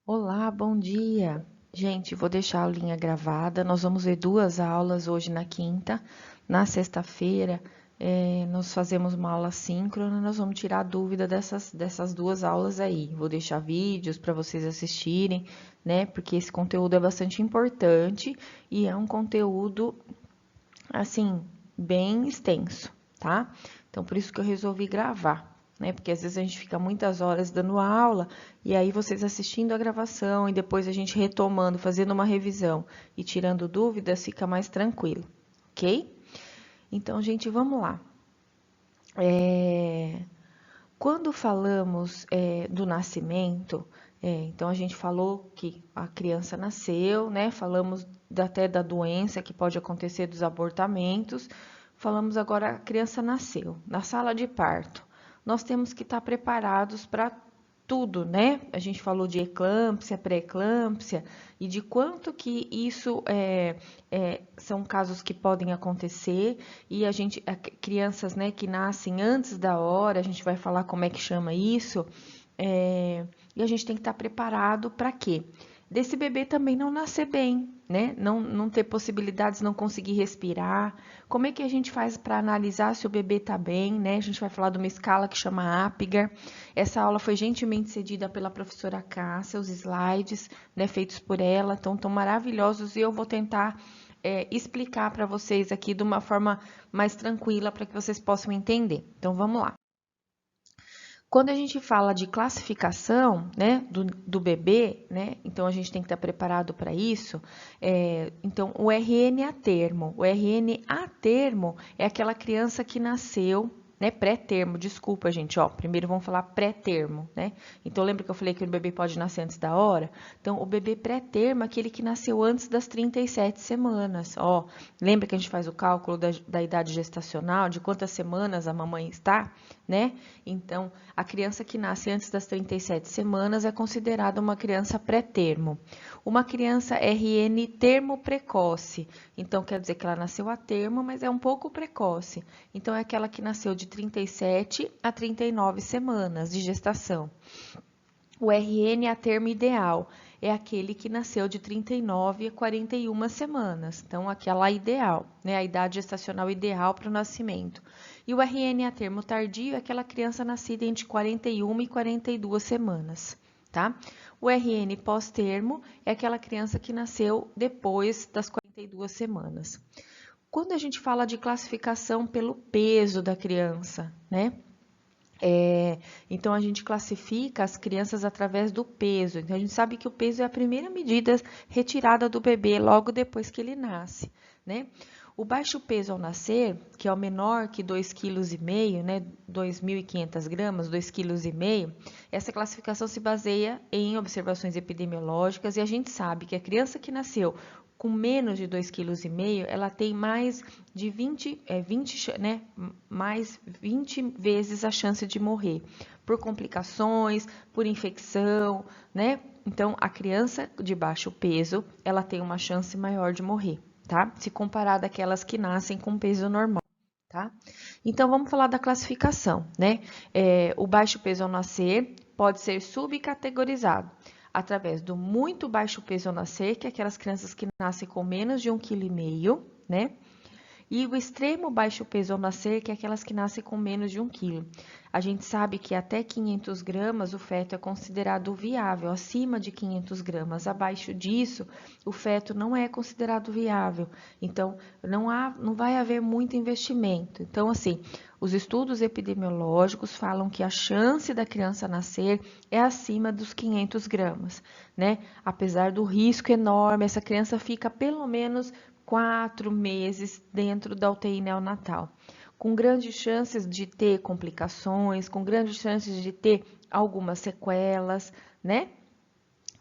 Olá, bom dia. Gente, vou deixar a aulinha gravada. Nós vamos ver duas aulas hoje na quinta. Na sexta-feira, nós fazemos uma aula síncrona. Nós vamos tirar dúvida dessas duas aulas aí. Vou deixar vídeos para vocês assistirem, né? Porque esse conteúdo é bastante importante e é um conteúdo, assim, bem extenso, tá? Então, por isso que eu resolvi gravar. Né? Porque às vezes a gente fica muitas horas dando aula e aí vocês assistindo a gravação e depois a gente retomando, fazendo uma revisão e tirando dúvidas, fica mais tranquilo, ok? Então, gente, vamos lá. Quando falamos do nascimento, então a gente falou que a criança nasceu, né? Falamos até da doença que pode acontecer dos abortamentos. Falamos agora a criança nasceu na sala de parto. Nós temos que estar preparados para tudo, né? A gente falou de eclâmpsia, pré-eclâmpsia e de quanto que isso são casos que podem acontecer e crianças, né, que nascem antes da hora, a gente vai falar como é que chama isso, e a gente tem que estar preparado para quê? Desse bebê também não nascer bem, né? Não ter possibilidades, não conseguir respirar. Como é que a gente faz para analisar se o bebê está bem, né? A gente vai falar de uma escala que chama Apgar. Essa aula foi gentilmente cedida pela professora Cássia, os slides, né, feitos por ela, estão tão maravilhosos e eu vou tentar explicar para vocês aqui de uma forma mais tranquila para que vocês possam entender. Então, vamos lá. Quando a gente fala de classificação, né, do bebê, né, então a gente tem que estar preparado para isso. Então, o RN a termo. O RN a termo é aquela criança que nasceu, né, pré-termo, desculpa, gente, ó, primeiro vamos falar pré-termo, né? Então, lembra que eu falei que o bebê pode nascer antes da hora? Então, o bebê pré-termo é aquele que nasceu antes das 37 semanas, ó. Lembra que a gente faz o cálculo da idade gestacional, de quantas semanas a mamãe está, né? Então, a criança que nasce antes das 37 semanas é considerada uma criança pré-termo. Uma criança RN termo precoce, então quer dizer que ela nasceu a termo, mas é um pouco precoce. Então, é aquela que nasceu de 37 a 39 semanas de gestação. O RN a termo ideal é aquele que nasceu de 39 a 41 semanas. Então, aquela ideal, né? A idade gestacional ideal para o nascimento. E o RN a termo tardio é aquela criança nascida entre 41 e 42 semanas, tá? O RN pós-termo é aquela criança que nasceu depois das 42 semanas. Quando a gente fala de classificação pelo peso da criança, né? Então, a gente classifica as crianças através do peso. Então, a gente sabe que o peso é a primeira medida retirada do bebê logo depois que ele nasce, né? O baixo peso ao nascer, que é o menor que 2,5 kg, né? 2.500 gramas, 2,5 kg, essa classificação se baseia em observações epidemiológicas e a gente sabe que a criança que nasceu com menos de 2,5 kg, ela tem mais de 20, né, mais 20 vezes a chance de morrer por complicações, por infecção, né? Então, a criança de baixo peso, ela tem uma chance maior de morrer, tá? Se comparada àquelas que nascem com peso normal. Tá? Então, vamos falar da classificação, né? O baixo peso ao nascer pode ser subcategorizado através do muito baixo peso ao nascer, que é aquelas crianças que nascem com menos de 1,5 kg, né? E o extremo baixo peso ao nascer, que é aquelas que nascem com menos de 1 quilo. A gente sabe que até 500 gramas o feto é considerado viável, acima de 500 gramas. Abaixo disso, o feto não é considerado viável. Então, não vai haver muito investimento. Então, assim, os estudos epidemiológicos falam que a chance da criança nascer é acima dos 500 gramas, né? Apesar do risco enorme, essa criança fica pelo menos 4 meses dentro da UTI neonatal, com grandes chances de ter complicações, com grandes chances de ter algumas sequelas, né?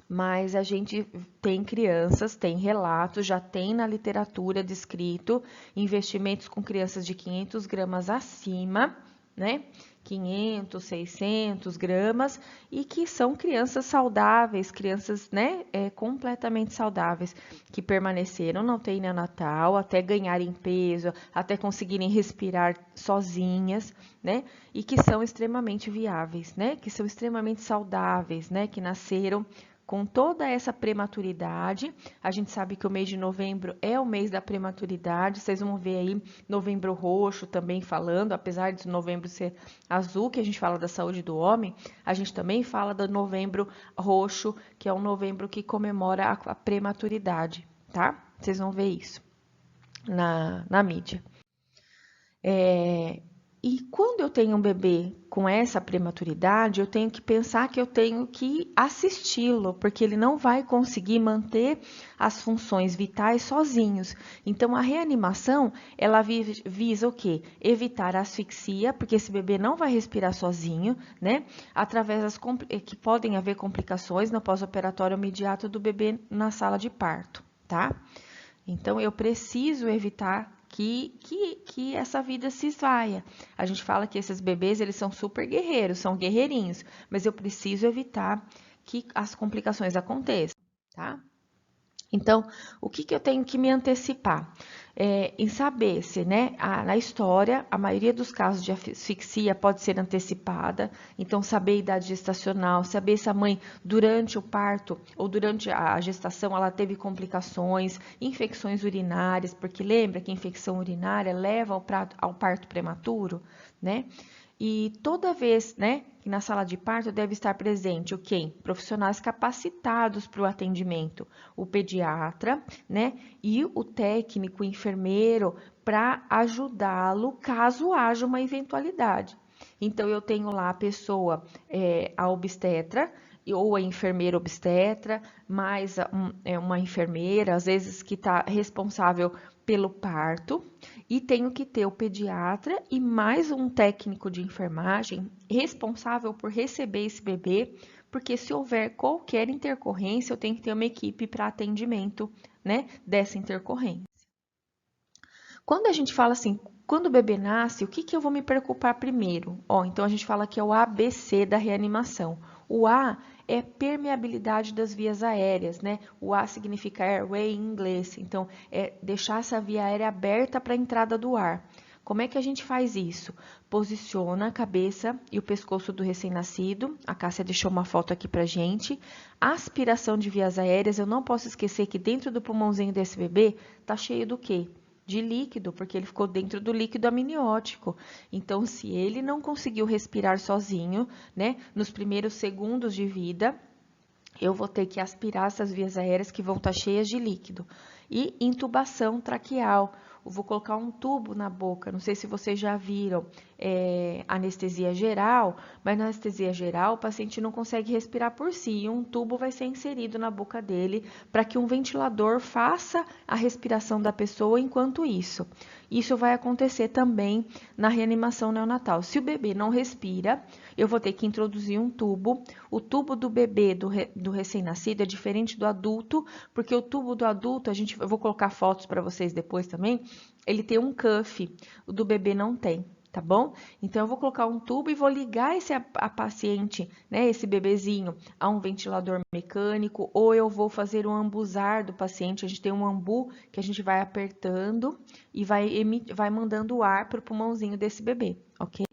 Mas a gente tem crianças, tem relatos, já tem na literatura descrito investimentos com crianças de 500 gramas acima, né? 500, 600 gramas, e que são crianças saudáveis, crianças, né, completamente saudáveis, que permaneceram na UTI neonatal até ganharem peso, até conseguirem respirar sozinhas, né, e que são extremamente viáveis, né, que são extremamente saudáveis, né, que nasceram com toda essa prematuridade. A gente sabe que o mês de novembro é o mês da prematuridade. Vocês vão ver aí novembro roxo também falando, apesar de novembro ser azul, que a gente fala da saúde do homem, a gente também fala do novembro roxo, que é um novembro que comemora a prematuridade, tá? Vocês vão ver isso na mídia. E quando eu tenho um bebê com essa prematuridade, eu tenho que pensar que eu tenho que assisti-lo, porque ele não vai conseguir manter as funções vitais sozinhos. Então, a reanimação, ela visa o quê? Evitar a asfixia, porque esse bebê não vai respirar sozinho, né? Através das que podem haver complicações no pós-operatório imediato do bebê na sala de parto, tá? Então, eu preciso evitar que essa vida se esvaia. A gente fala que esses bebês, eles são super guerreiros, são guerreirinhos, mas eu preciso evitar que as complicações aconteçam, tá? Então, o que eu tenho que me antecipar? Em saber se, né, na história, a maioria dos casos de asfixia pode ser antecipada, então saber a idade gestacional, saber se a mãe, durante o parto ou durante a gestação, ela teve complicações, infecções urinárias, porque lembra que a infecção urinária leva ao parto prematuro, né? E toda vez, né, que na sala de parto deve estar presente o quem? Profissionais capacitados para o atendimento, o pediatra, né, e o técnico, o enfermeiro, para ajudá-lo caso haja uma eventualidade. Então, eu tenho lá a pessoa, a obstetra, ou a enfermeira obstetra, mais uma enfermeira, às vezes que está responsável pelo parto, e tenho que ter o pediatra e mais um técnico de enfermagem responsável por receber esse bebê, porque se houver qualquer intercorrência, eu tenho que ter uma equipe para atendimento, né, dessa intercorrência. Quando a gente fala assim, quando o bebê nasce, o que eu vou me preocupar primeiro? Então a gente fala que é o ABC da reanimação. O A é permeabilidade das vias aéreas, né? O A significa airway em inglês. Então, é deixar essa via aérea aberta para a entrada do ar. Como é que a gente faz isso? Posiciona a cabeça e o pescoço do recém-nascido. A Cássia deixou uma foto aqui pra gente. Aspiração de vias aéreas. Eu não posso esquecer que dentro do pulmãozinho desse bebê tá cheio do quê? De líquido, porque ele ficou dentro do líquido amniótico. Então, se ele não conseguiu respirar sozinho, né, nos primeiros segundos de vida, eu vou ter que aspirar essas vias aéreas que vão estar cheias de líquido. E intubação traqueal. Eu vou colocar um tubo na boca. Não sei se vocês já viram anestesia geral, mas na anestesia geral o paciente não consegue respirar por si. E um tubo vai ser inserido na boca dele para que um ventilador faça a respiração da pessoa enquanto isso. Isso vai acontecer também na reanimação neonatal. Se o bebê não respira, eu vou ter que introduzir um tubo. O tubo do bebê, do recém-nascido, é diferente do adulto, porque o tubo do adulto, eu vou colocar fotos para vocês depois também, ele tem um cuff, o do bebê não tem, tá bom? Então, eu vou colocar um tubo e vou ligar a paciente, né, esse bebezinho, a um ventilador mecânico, ou eu vou fazer um ambuzar do paciente. A gente tem um ambu que a gente vai apertando e vai mandando ar para o pulmãozinho desse bebê, ok?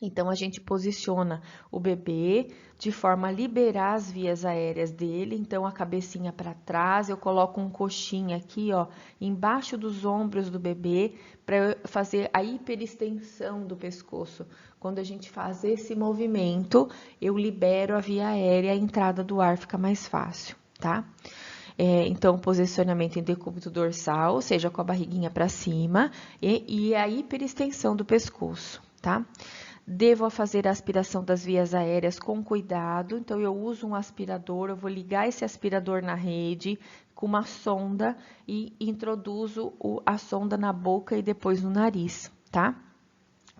Então, a gente posiciona o bebê de forma a liberar as vias aéreas dele. Então, a cabecinha para trás, eu coloco um coxinha aqui, ó, embaixo dos ombros do bebê, para fazer a hiperextensão do pescoço. Quando a gente faz esse movimento, eu libero a via aérea, a entrada do ar fica mais fácil, tá? Então, posicionamento em decúbito dorsal, ou seja, com a barriguinha para cima, e a hiperextensão do pescoço, tá? Devo fazer a aspiração das vias aéreas com cuidado, então eu uso um aspirador, eu vou ligar esse aspirador na rede com uma sonda e introduzo a sonda na boca e depois no nariz, tá?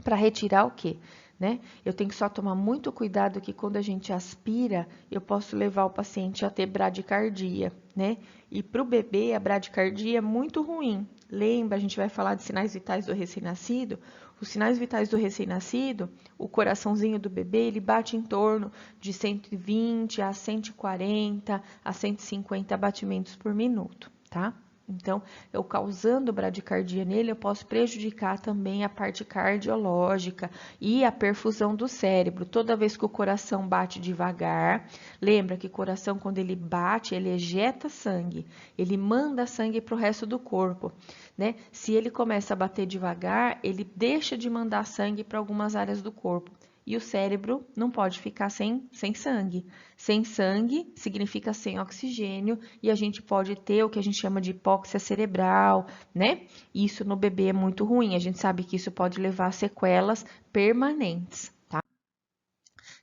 Para retirar o quê? Né? Eu tenho que só tomar muito cuidado que quando a gente aspira, eu posso levar o paciente a ter bradicardia, né? E para o bebê, a bradicardia é muito ruim. Lembra, a gente vai falar de sinais vitais do recém-nascido? Os sinais vitais do recém-nascido, o coraçãozinho do bebê, ele bate em torno de 120 a 140 a 150 batimentos por minuto, tá? Então, eu causando bradicardia nele, eu posso prejudicar também a parte cardiológica e a perfusão do cérebro. Toda vez que o coração bate devagar, lembra que o coração, quando ele bate, ele ejeta sangue, ele manda sangue para o resto do corpo, né? Se ele começa a bater devagar, ele deixa de mandar sangue para algumas áreas do corpo. E o cérebro não pode ficar sem sangue. Sem sangue significa sem oxigênio e a gente pode ter o que a gente chama de hipóxia cerebral, né? Isso no bebê é muito ruim. A gente sabe que isso pode levar a sequelas permanentes, tá?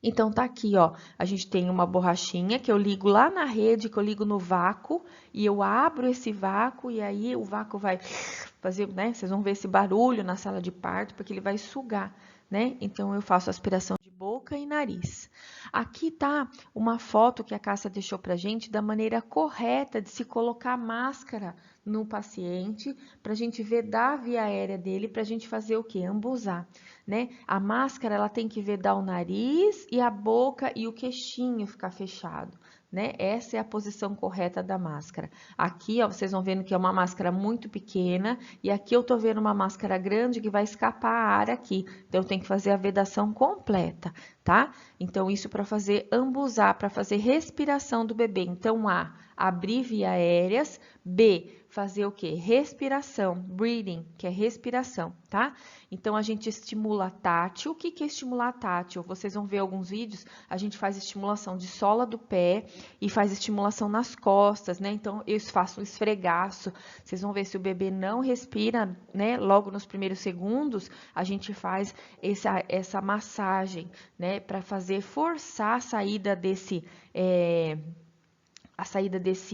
Então tá aqui, ó. A gente tem uma borrachinha que eu ligo lá na rede, que eu ligo no vácuo e eu abro esse vácuo e aí o vácuo vai fazer, né? Vocês vão ver esse barulho na sala de parto porque ele vai sugar, né? Então eu faço aspiração de boca e nariz. Aqui tá uma foto que a Cássia deixou pra gente da maneira correta de se colocar máscara no paciente, pra gente vedar a via aérea dele, pra gente fazer o quê? Ambusar, né? A máscara, ela tem que vedar o nariz e a boca e o queixinho ficar fechado, né? Essa é a posição correta da máscara. Aqui, ó, vocês vão vendo que é uma máscara muito pequena e aqui eu tô vendo uma máscara grande que vai escapar a ar aqui. Então, eu tenho que fazer a vedação completa, tá? Então, isso para fazer ambusar, para fazer respiração do bebê. Então, A, abrir via aéreas. B, fazer o quê? Respiração, breathing, que é respiração, tá? Então, a gente estimula tátil. O que é estimular tátil? Vocês vão ver alguns vídeos, a gente faz estimulação de sola do pé e faz estimulação nas costas, né? Então, eu faço um esfregaço. Vocês vão ver se o bebê não respira, né? Logo nos primeiros segundos, a gente faz essa massagem, né? Para fazer forçar a saída desse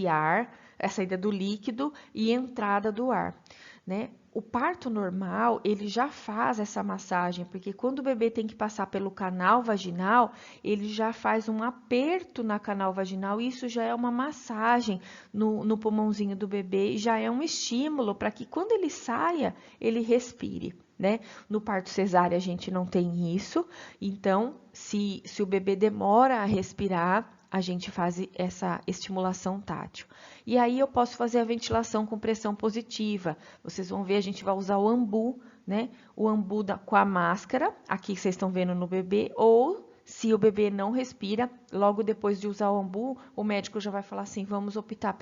ar, a saída do líquido e entrada do ar, né? O parto normal, ele já faz essa massagem, porque quando o bebê tem que passar pelo canal vaginal, ele já faz um aperto na canal vaginal, e isso já é uma massagem no pulmãozinho do bebê, já é um estímulo para que quando ele saia, ele respire, né? No parto cesárea a gente não tem isso, então se o bebê demora a respirar, a gente faz essa estimulação tátil. E aí eu posso fazer a ventilação com pressão positiva. Vocês vão ver, a gente vai usar o ambu, né? O ambu com a máscara, aqui vocês estão vendo no bebê, ou se o bebê não respira, logo depois de usar o ambu, o médico já vai falar assim, vamos optar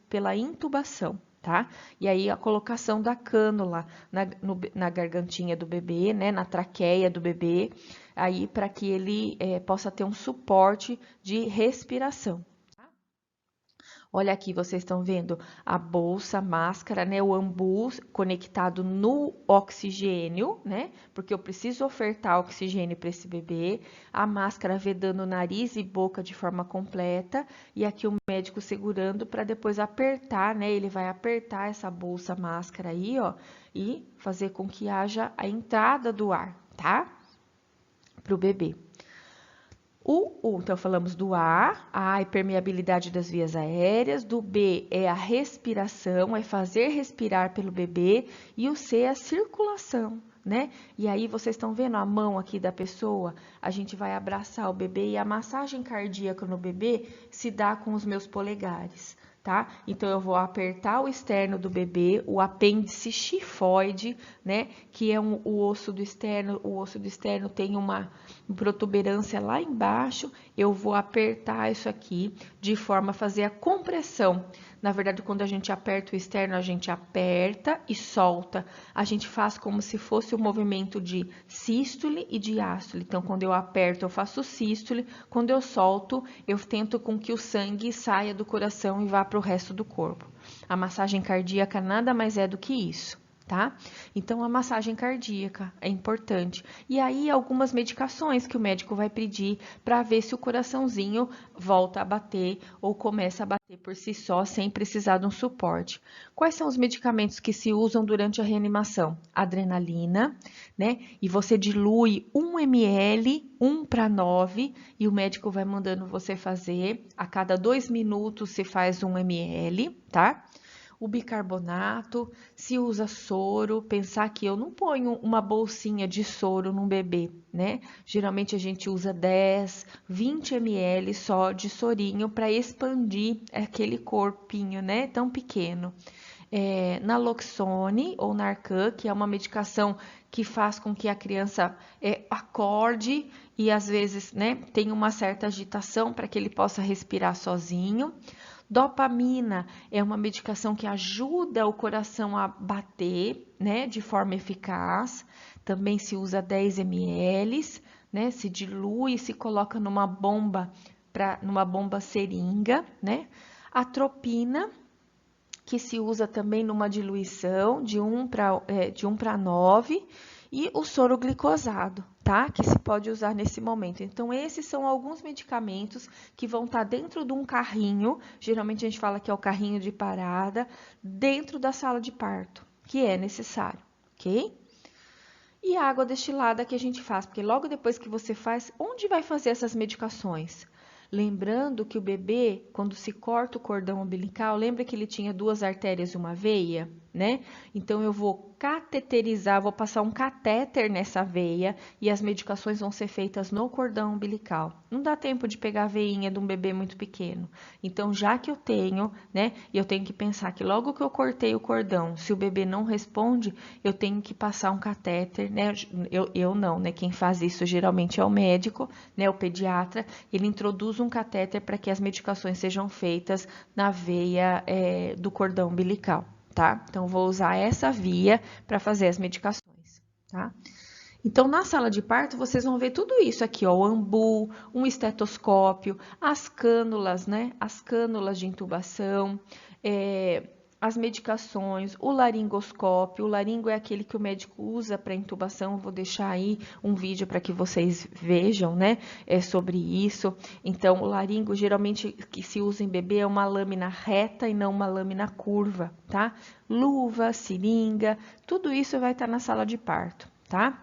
pela intubação, tá? E aí a colocação da cânula na gargantinha do bebê, né? Na traqueia do bebê, aí para que ele possa ter um suporte de respiração. Olha aqui, vocês estão vendo a bolsa, a máscara, né? O ambu conectado no oxigênio, né? Porque eu preciso ofertar oxigênio para esse bebê. A máscara vedando nariz e boca de forma completa. E aqui o médico segurando para depois apertar, né? Ele vai apertar essa bolsa, máscara aí, ó. E fazer com que haja a entrada do ar, tá? Para o bebê. Então, falamos do A hipermeabilidade das vias aéreas, do B é a respiração, é fazer respirar pelo bebê, e o C é a circulação, né? E aí, vocês estão vendo a mão aqui da pessoa? A gente vai abraçar o bebê e a massagem cardíaca no bebê se dá com os meus polegares, tá? Então, eu vou apertar o externo do bebê, o apêndice xifoide, né? Que é o osso do externo. O osso do externo tem uma protuberância lá embaixo. Eu vou apertar isso aqui de forma a fazer a compressão. Na verdade, quando a gente aperta o externo, a gente aperta e solta. A gente faz como se fosse o movimento de sístole e diástole. Então, quando eu aperto, eu faço sístole. Quando eu solto, eu tento com que o sangue saia do coração e vá para o resto do corpo. A massagem cardíaca nada mais é do que isso, tá? Então, a massagem cardíaca é importante. E aí, algumas medicações que o médico vai pedir para ver se o coraçãozinho volta a bater ou começa a bater por si só, sem precisar de um suporte. Quais são os medicamentos que se usam durante a reanimação? Adrenalina, né? E você dilui 1 ml, 1:9, e o médico vai mandando você fazer. A cada 2 minutos se faz 1 ml, tá? O bicarbonato, se usa soro, pensar que eu não ponho uma bolsinha de soro num bebê, né? Geralmente a gente usa 10, 20 ml só de sorinho para expandir aquele corpinho, né? Tão pequeno. naloxone ou Narcan, que é uma medicação que faz com que a criança acorde e às vezes, né, tenha uma certa agitação para que ele possa respirar sozinho. Dopamina é uma medicação que ajuda o coração a bater, né, de forma eficaz. Também se usa 10 ml, né, se dilui, se coloca numa bomba seringa, né? Atropina, que se usa também numa diluição de 1 para 9, e o soro glicosado, tá? Que se pode usar nesse momento. Então, esses são alguns medicamentos que vão estar dentro de um carrinho, geralmente a gente fala que é o carrinho de parada, dentro da sala de parto, que é necessário, ok? E a água destilada que a gente faz, porque logo depois que você faz, onde vai fazer essas medicações? Lembrando que o bebê, quando se corta o cordão umbilical, lembra que ele tinha 2 artérias e uma veia, né? Então, eu vou cateterizar, vou passar um catéter nessa veia e as medicações vão ser feitas no cordão umbilical. Não dá tempo de pegar a veinha de um bebê muito pequeno. Então, já que eu tenho, né? E eu tenho que pensar que logo que eu cortei o cordão, se o bebê não responde, eu tenho que passar um catéter, né? Eu não, né? Quem faz isso geralmente é o médico, né? O pediatra. Ele introduz um catéter para que as medicações sejam feitas na veia do cordão umbilical, tá? Então, vou usar essa via para fazer as medicações, tá? Então, na sala de parto, vocês vão ver tudo isso aqui, ó, o ambu, um estetoscópio, as cânulas, né? As cânulas de intubação, as medicações, o laringoscópio. O laringo é aquele que o médico usa para intubação. Vou deixar aí um vídeo para que vocês vejam, né? Sobre isso. Então, o laringo, geralmente, que se usa em bebê é uma lâmina reta e não uma lâmina curva, tá? Luva, seringa, tudo isso vai estar na sala de parto, tá?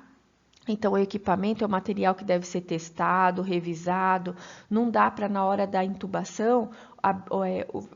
Então, o equipamento é um material que deve ser testado, revisado. Não dá para, na hora da intubação,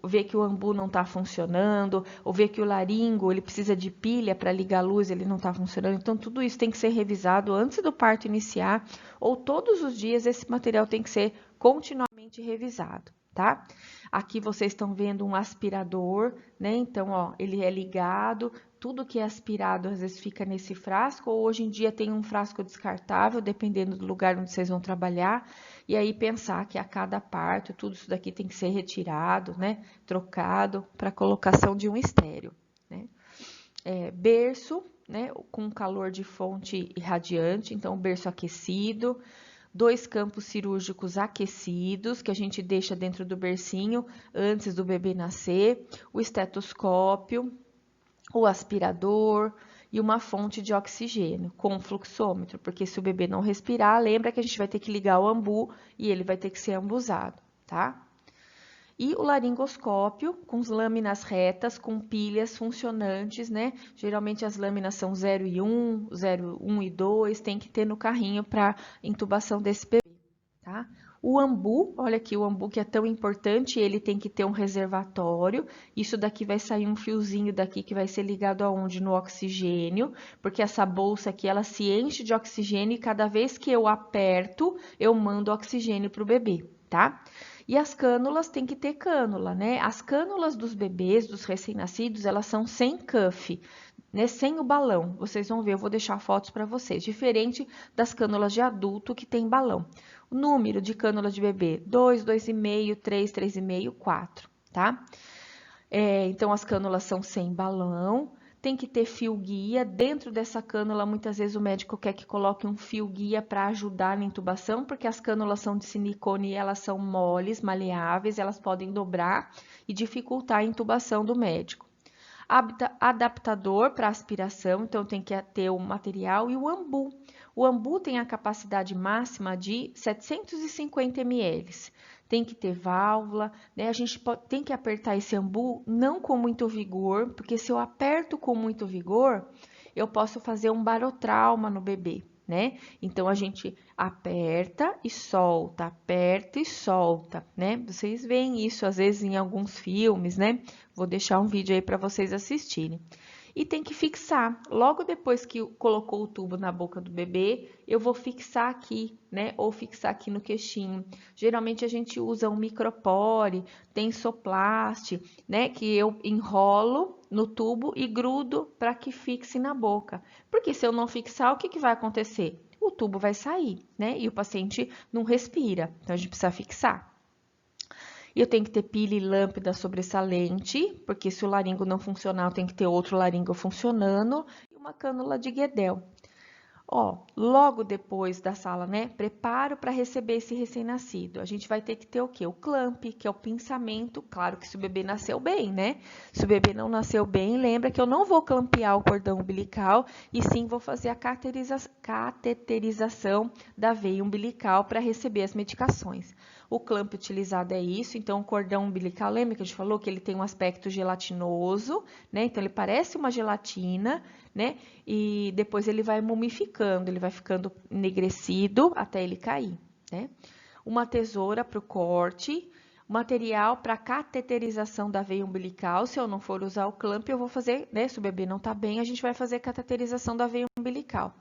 ver que o ambu não está funcionando, ou ver que o laringo ele precisa de pilha para ligar a luz, ele não está funcionando. Então, tudo isso tem que ser revisado antes do parto iniciar, ou todos os dias esse material tem que ser continuamente revisado, tá? Aqui vocês estão vendo um aspirador, né? Então, ó, ele é ligado. Tudo que é aspirado às vezes fica nesse frasco, ou hoje em dia tem um frasco descartável, dependendo do lugar onde vocês vão trabalhar, e aí pensar que a cada parto, tudo isso daqui tem que ser retirado, né? Trocado para colocação de um estéreo, né? Berço, né? Com calor de fonte irradiante, então berço aquecido. 2 campos cirúrgicos aquecidos, que a gente deixa dentro do bercinho antes do bebê nascer. O estetoscópio, o aspirador e uma fonte de oxigênio com fluxômetro, porque se o bebê não respirar, lembra que a gente vai ter que ligar o ambu e ele vai ter que ser ambuzado, tá? E o laringoscópio, com as lâminas retas, com pilhas funcionantes, né? Geralmente as lâminas são 0 e 1, 0, 1 e 2, tem que ter no carrinho para intubação desse bebê, tá? O ambu, olha aqui, o ambu que é tão importante, ele tem que ter um reservatório. Isso daqui vai sair um fiozinho daqui que vai ser ligado aonde? No oxigênio, porque essa bolsa aqui, ela se enche de oxigênio e cada vez que eu aperto, eu mando oxigênio para o bebê, tá? E as cânulas tem que ter cânula, né? As cânulas dos bebês, dos recém-nascidos, elas são sem cuff, né? Sem o balão. Vocês vão ver, eu vou deixar fotos para vocês. Diferente das cânulas de adulto que tem balão. O número de cânulas de bebê, 2, 2,5, 3, 3,5, 4, tá? Então, as cânulas são sem balão. Tem que ter fio guia. Dentro dessa cânula, muitas vezes o médico quer que coloque um fio guia para ajudar na intubação, porque as cânulas são de silicone e elas são moles, maleáveis, elas podem dobrar e dificultar a intubação do médico. Adaptador para aspiração, então tem que ter o material e o ambu. O ambu tem a capacidade máxima de 750 ml. Tem que ter válvula, né? A gente tem que apertar esse ambu não com muito vigor, porque se eu aperto com muito vigor, eu posso fazer um barotrauma no bebê, né? Então, a gente aperta e solta, né? Vocês veem isso às vezes em alguns filmes, né? Vou deixar um vídeo aí para vocês assistirem. e tem que fixar. Logo depois que colocou o tubo na boca do bebê, eu vou fixar aqui, né? Ou fixar aqui no queixinho. Geralmente a gente usa um micropore, tensoplast, né? Que eu enrolo no tubo e grudo para que fixe na boca. Porque se eu não fixar, o que que vai acontecer? O tubo vai sair, né? E o paciente não respira. Então a gente precisa fixar. E eu tenho que ter pilha e lâmpada sobressalente, porque se o laringo não funcionar, eu tenho que ter outro laringo funcionando, e uma cânula de Guedel. Ó, logo depois da sala, né? Preparo para receber esse recém-nascido. A gente vai ter que ter o quê? O clamp, que é o pinçamento. Claro que se o bebê nasceu bem, né? Se o bebê não nasceu bem, lembra que eu não vou clampear o cordão umbilical e sim vou fazer a cateterização da veia umbilical para receber as medicações. O clamp utilizado é isso, então o cordão umbilical, lembra que a gente falou que ele tem um aspecto gelatinoso, né? Então ele parece uma gelatina, né? E depois ele vai mumificando, ele vai ficando enegrecido até ele cair, né? Uma tesoura para o corte, material para cateterização da veia umbilical. Se eu não for usar o clamp, eu vou fazer, né? Se o bebê não está bem, a gente vai fazer cateterização da veia umbilical.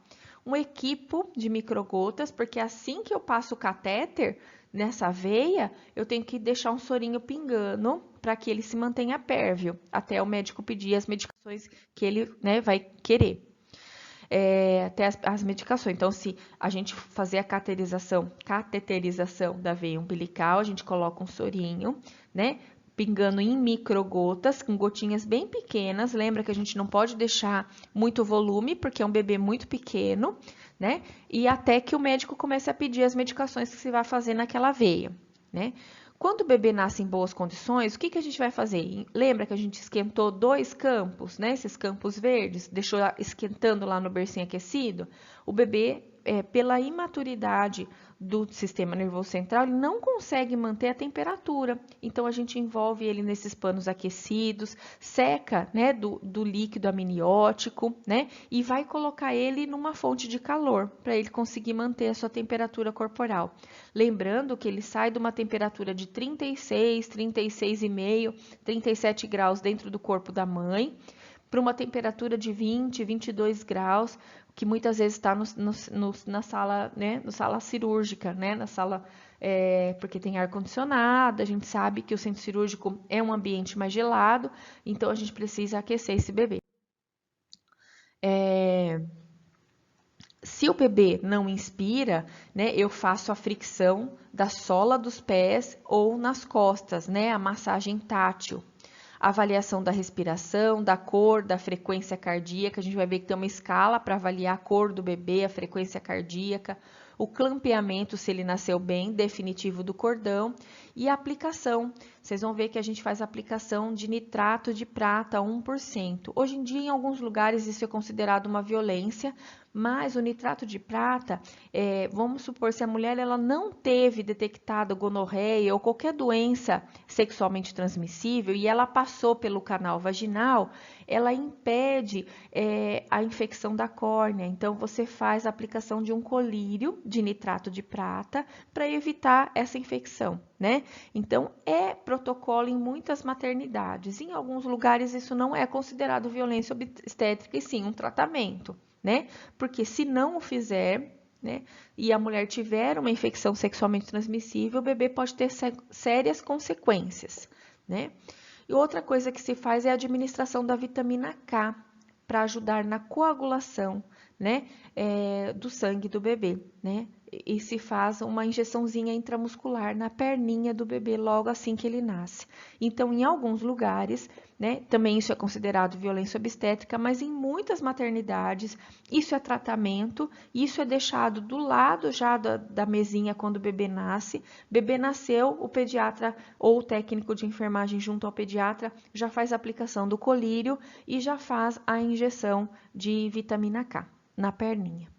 Um equipo de microgotas, porque assim que eu passo o catéter nessa veia, eu tenho que deixar um sorinho pingando para que ele se mantenha pérvio, até o médico pedir as medicações que ele, né, vai querer. Até as medicações. Então, se a gente fazer a cateterização da veia umbilical, a gente coloca um sorinho, né? Pingando em microgotas, com gotinhas bem pequenas. Lembra que a gente não pode deixar muito volume, porque é um bebê muito pequeno, né? E até que o médico comece a pedir as medicações que se vai fazer naquela veia, né? Quando o bebê nasce em boas condições, o que que a gente vai fazer? Lembra que a gente esquentou 2 campos, né? Esses campos verdes, deixou esquentando lá no bercinho aquecido? O bebê, pela imaturidade do sistema nervoso central, ele não consegue manter a temperatura. Então, a gente envolve ele nesses panos aquecidos, seca, né, do líquido amniótico, né? E vai colocar ele numa fonte de calor, para ele conseguir manter a sua temperatura corporal. Lembrando que ele sai de uma temperatura de 36, 36,5, 37 graus dentro do corpo da mãe, para uma temperatura de 20, 22 graus, que muitas vezes está na sala, né, na sala cirúrgica, né, na sala, porque tem ar-condicionado, a gente sabe que o centro cirúrgico é um ambiente mais gelado, então a gente precisa aquecer esse bebê. Se o bebê não inspira, né, eu faço a fricção da sola dos pés ou nas costas, né, a massagem tátil. A avaliação da respiração, da cor, da frequência cardíaca, a gente vai ver que tem uma escala para avaliar a cor do bebê, a frequência cardíaca, o clampeamento, se ele nasceu bem, definitivo do cordão, e a aplicação. Vocês vão ver que a gente faz a aplicação de nitrato de prata 1%. Hoje em dia, em alguns lugares, isso é considerado uma violência, mas o nitrato de prata, vamos supor, se a mulher ela não teve detectado gonorreia ou qualquer doença sexualmente transmissível e ela passou pelo canal vaginal, ela impede a infecção da córnea. Então, você faz a aplicação de um colírio de nitrato de prata para evitar essa infecção, né? Então, é protocolo em muitas maternidades. Em alguns lugares, isso não é considerado violência obstétrica, e sim um tratamento, né? Porque se não o fizer, né, e a mulher tiver uma infecção sexualmente transmissível, o bebê pode ter sérias consequências, né? E outra coisa que se faz é a administração da vitamina K para ajudar na coagulação, né, do sangue do bebê, né? E se faz uma injeçãozinha intramuscular na perninha do bebê logo assim que ele nasce. Então, em alguns lugares, né, também isso é considerado violência obstétrica, mas em muitas maternidades isso é tratamento, isso é deixado do lado já da mesinha quando o bebê nasce. Bebê nasceu, o pediatra ou o técnico de enfermagem junto ao pediatra já faz a aplicação do colírio e já faz a injeção de vitamina K na perninha.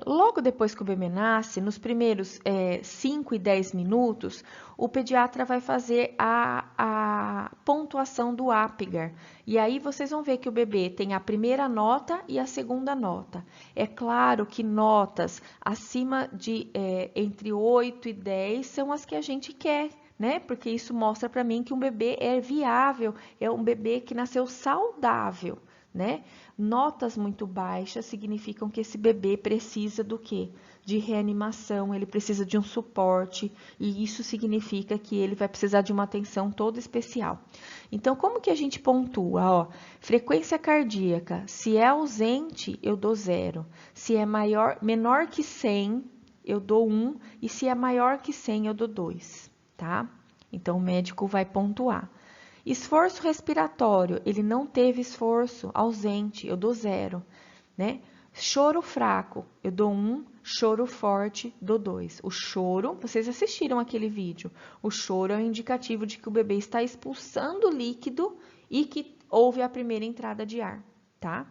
Logo depois que o bebê nasce, nos primeiros 5 e 10 minutos, o pediatra vai fazer a a pontuação do Apgar. E aí vocês vão ver que o bebê tem a primeira nota e a segunda nota. É claro que notas acima de entre 8 e 10 são as que a gente quer, né? Porque isso mostra para mim que um bebê é viável, é um bebê que nasceu saudável, né? Notas muito baixas significam que esse bebê precisa do quê? De reanimação, ele precisa de um suporte, e isso significa que ele vai precisar de uma atenção toda especial. Então, como que a gente pontua? Ó, frequência cardíaca, se é ausente, eu dou 0. Se é menor que 100, eu dou 1, e se é maior que 100, eu dou 2, tá? Então, o médico vai pontuar. Esforço respiratório, ele não teve esforço, ausente, eu dou 0, né? Choro fraco, eu dou 1, choro forte, dou 2. O choro, vocês assistiram aquele vídeo, o choro é um indicativo de que o bebê está expulsando líquido e que houve a primeira entrada de ar, tá?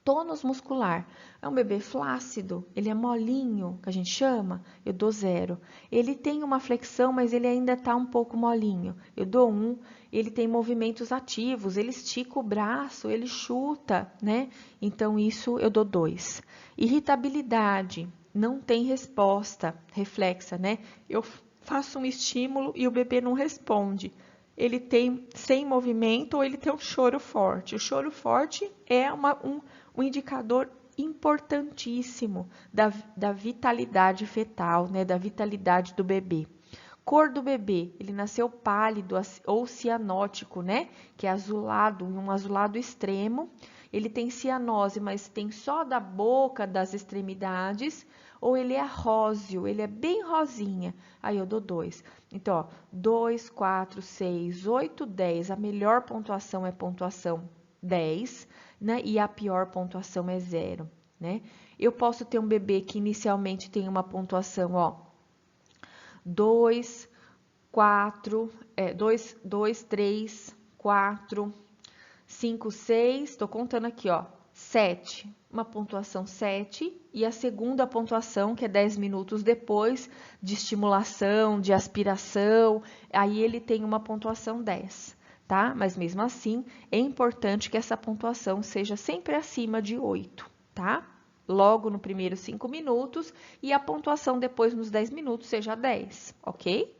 Tônus muscular, é um bebê flácido, ele é molinho, que a gente chama, eu dou 0. Ele tem uma flexão, mas ele ainda está um pouco molinho, eu dou 1. Ele tem movimentos ativos, ele estica o braço, ele chuta, né? Então, isso eu dou 2. Irritabilidade, não tem resposta reflexa, né? Eu faço um estímulo e o bebê não responde. Ele tem sem movimento ou ele tem um choro forte. O choro forte é um indicador importantíssimo da vitalidade fetal, né? Da vitalidade do bebê. Cor do bebê, ele nasceu pálido ou cianótico, né? Que é azulado, um azulado extremo. Ele tem cianose, mas tem só da boca, das extremidades, ou ele é róseo, ele é bem rosinha. Aí eu dou 2. Então, ó, 2, 4, 6, 8, 10. A melhor pontuação é pontuação 10, né? E a pior pontuação é 0, né? Eu posso ter um bebê que inicialmente tem uma pontuação, ó, 2, 4, 2, 3, 4, 5, 6, estou contando aqui, ó, 7, uma pontuação 7, e a segunda pontuação, que é 10 minutos depois de estimulação, de aspiração, aí ele tem uma pontuação 10, tá? Mas mesmo assim, é importante que essa pontuação seja sempre acima de 8, tá? Logo no primeiro 5 minutos e a pontuação depois nos 10 minutos seja 10, ok?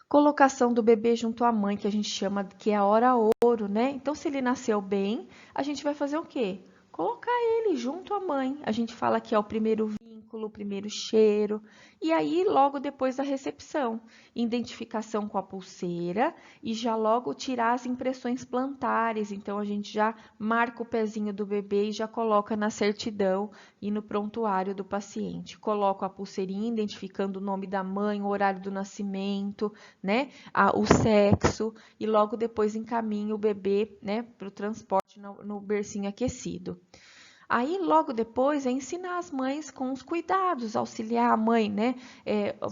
Colocação do bebê junto à mãe, que a gente chama que é a hora ouro, né? Então, se ele nasceu bem, a gente vai fazer o quê? Colocar ele junto à mãe. A gente fala que é o primeiro vínculo, o primeiro cheiro. E aí, logo depois da recepção, identificação com a pulseira e já logo tirar as impressões plantares. Então, a gente já marca o pezinho do bebê e já coloca na certidão e no prontuário do paciente. Coloco a pulseirinha, identificando o nome da mãe, o horário do nascimento, né? O sexo, e logo depois encaminho o bebê, né, para o transporte no bercinho aquecido. Aí, logo depois, é ensinar as mães com os cuidados, auxiliar a mãe, né?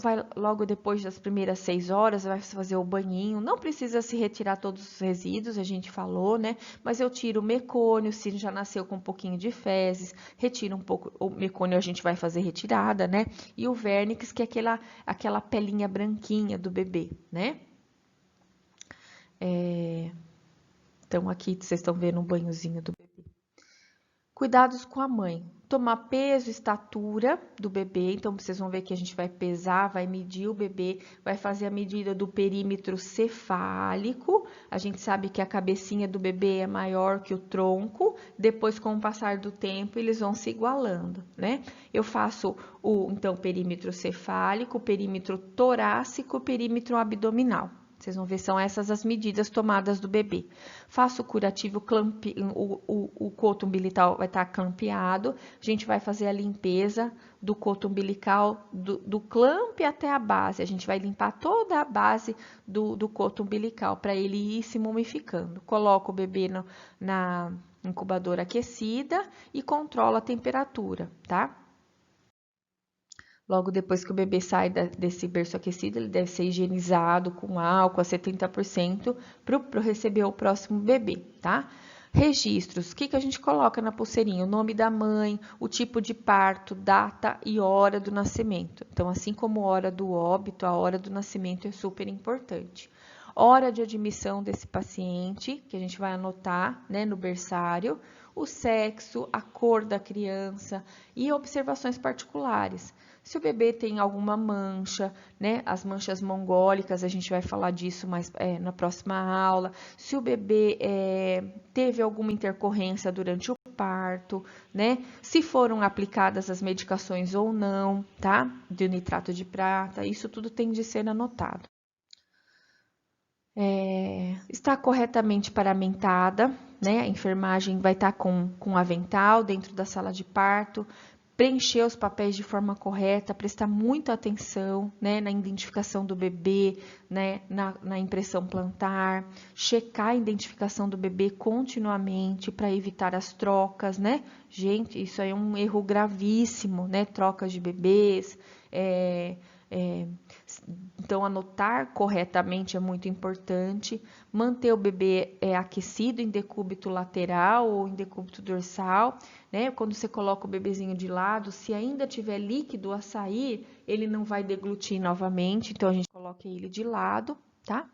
Vai logo depois das primeiras 6 horas, vai fazer o banhinho. Não precisa se retirar todos os resíduos, a gente falou, né? Mas eu tiro o mecônio, se já nasceu com um pouquinho de fezes, retiro um pouco, o mecônio a gente vai fazer retirada, né? E o vernix, que é aquela pelinha branquinha do bebê, né? Então, aqui vocês estão vendo um banhozinho do bebê. Cuidados com a mãe. Tomar peso, estatura do bebê. Então, vocês vão ver que a gente vai pesar, vai medir o bebê, vai fazer a medida do perímetro cefálico. A gente sabe que a cabecinha do bebê é maior que o tronco. Depois, com o passar do tempo, eles vão se igualando, né? Eu faço então, perímetro cefálico, perímetro torácico, perímetro abdominal. Vocês vão ver, são essas as medidas tomadas do bebê. Faço o curativo, o coto umbilical vai estar clampeado. A gente vai fazer a limpeza do coto umbilical, do clamp até a base. A gente vai limpar toda a base do coto umbilical, para ele ir se mumificando. Coloco o bebê na incubadora aquecida e controla a temperatura, tá? Logo depois que o bebê sai desse berço aquecido, ele deve ser higienizado com álcool a 70% para receber o próximo bebê, tá? Registros. O que a gente coloca na pulseirinha? O nome da mãe, o tipo de parto, data e hora do nascimento. Então, assim como a hora do óbito, a hora do nascimento é super importante. Hora de admissão desse paciente, que a gente vai anotar, né, no berçário, o sexo, a cor da criança e observações particulares. Se o bebê tem alguma mancha, né, as manchas mongólicas, a gente vai falar disso mais na próxima aula. Se o bebê teve alguma intercorrência durante o parto, né, se foram aplicadas as medicações ou não, tá, de nitrato de prata, isso tudo tem de ser anotado. Está corretamente paramentada, né? A enfermagem vai estar com avental dentro da sala de parto, preencher os papéis de forma correta, prestar muita atenção, né, na identificação do bebê, né, na impressão plantar, checar a identificação do bebê continuamente para evitar as trocas, né? Gente, isso aí é um erro gravíssimo, né? Trocas de bebês, então, anotar corretamente é muito importante. Manter o bebê aquecido em decúbito lateral ou em decúbito dorsal, né? Quando você coloca o bebezinho de lado, se ainda tiver líquido a sair, ele não vai deglutir novamente, então a gente coloca ele de lado, tá?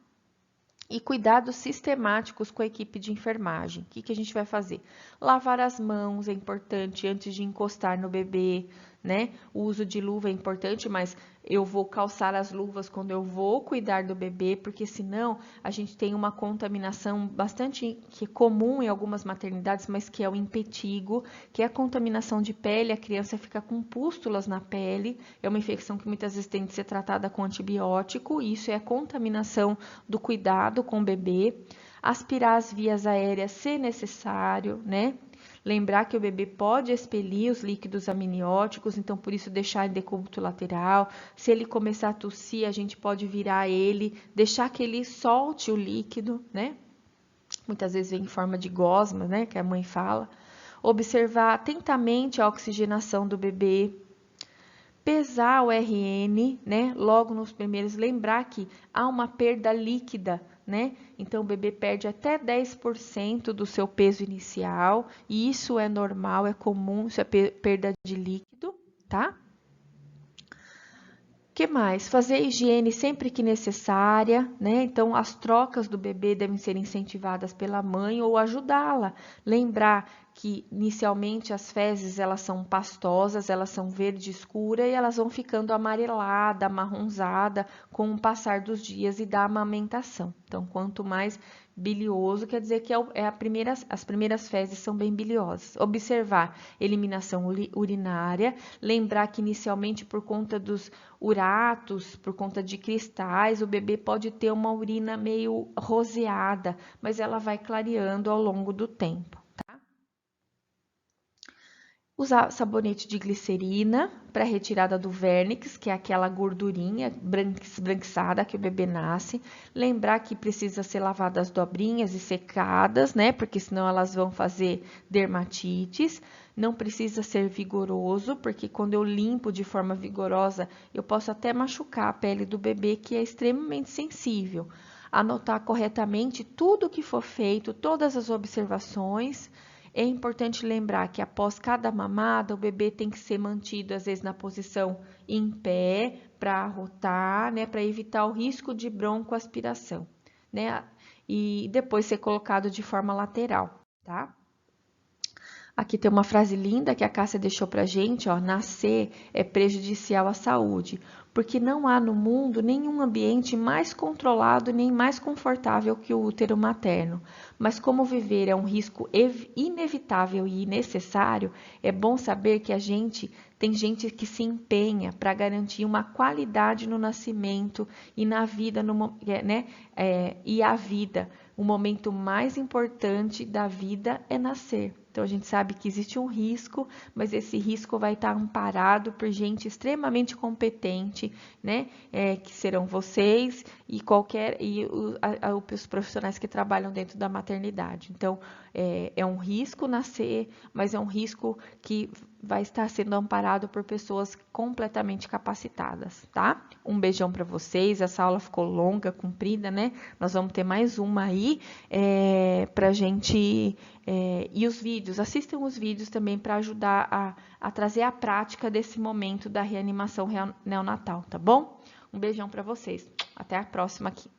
E cuidados sistemáticos com a equipe de enfermagem. O que a gente vai fazer? Lavar as mãos é importante antes de encostar no bebê, né? O uso de luva é importante, mas eu vou calçar as luvas quando eu vou cuidar do bebê, porque senão a gente tem uma contaminação bastante que é comum em algumas maternidades, mas que é o impetigo, que é a contaminação de pele, a criança fica com pústulas na pele, é uma infecção que muitas vezes tem de ser tratada com antibiótico, e isso é a contaminação do cuidado com o bebê. Aspirar as vias aéreas se necessário, né? Lembrar que o bebê pode expelir os líquidos amnióticos, então por isso deixar em decúbito lateral. Se ele começar a tossir, a gente pode virar ele, deixar que ele solte o líquido, né? Muitas vezes vem em forma de gosma, né? Que a mãe fala. Observar atentamente a oxigenação do bebê. Pesar o RN, né? Logo nos primeiros, lembrar que há uma perda líquida, né? Então, o bebê perde até 10% do seu peso inicial, e isso é normal, é comum, isso é perda de líquido, tá? O que mais? Fazer higiene sempre que necessária, né? Então, as trocas do bebê devem ser incentivadas pela mãe ou ajudá-la. Lembrar que, inicialmente, as fezes, elas são pastosas, elas são verde escura e elas vão ficando amarelada, amarronzada com o passar dos dias e da amamentação. Então, quanto mais bilioso, quer dizer que as primeiras fezes são bem biliosas. Observar eliminação urinária, lembrar que inicialmente por conta dos uratos, por conta de cristais, o bebê pode ter uma urina meio roseada, mas ela vai clareando ao longo do tempo. Usar sabonete de glicerina para retirada do vernix, que é aquela gordurinha esbranquiçada que o bebê nasce. Lembrar que precisa ser lavada as dobrinhas e secadas, né? Porque senão elas vão fazer dermatites. Não precisa ser vigoroso, porque quando eu limpo de forma vigorosa, eu posso até machucar a pele do bebê, que é extremamente sensível. Anotar corretamente tudo que for feito, todas as observações. É importante lembrar que após cada mamada, o bebê tem que ser mantido, às vezes, na posição em pé, para arrotar, né, para evitar o risco de broncoaspiração, né, e depois ser colocado de forma lateral, tá? Aqui tem uma frase linda que a Cássia deixou pra gente, ó, nascer é prejudicial à saúde, porque não há no mundo nenhum ambiente mais controlado nem mais confortável que o útero materno. Mas como viver é um risco inevitável e necessário, é bom saber que tem gente que se empenha para garantir uma qualidade no nascimento e na vida, né? E a vida. O momento mais importante da vida é nascer. Então, a gente sabe que existe um risco, mas esse risco vai estar amparado por gente extremamente competente, né? Que serão vocês e os profissionais que trabalham dentro da maternidade. Então, é um risco nascer, mas é um risco que vai estar sendo amparado por pessoas completamente capacitadas, tá? Um beijão para vocês. Essa aula ficou longa, comprida, né? Nós vamos ter mais uma aí pra gente. E os vídeos, assistam os vídeos também para ajudar a trazer a prática desse momento da reanimação neonatal, tá bom? Um beijão para vocês. Até a próxima aqui.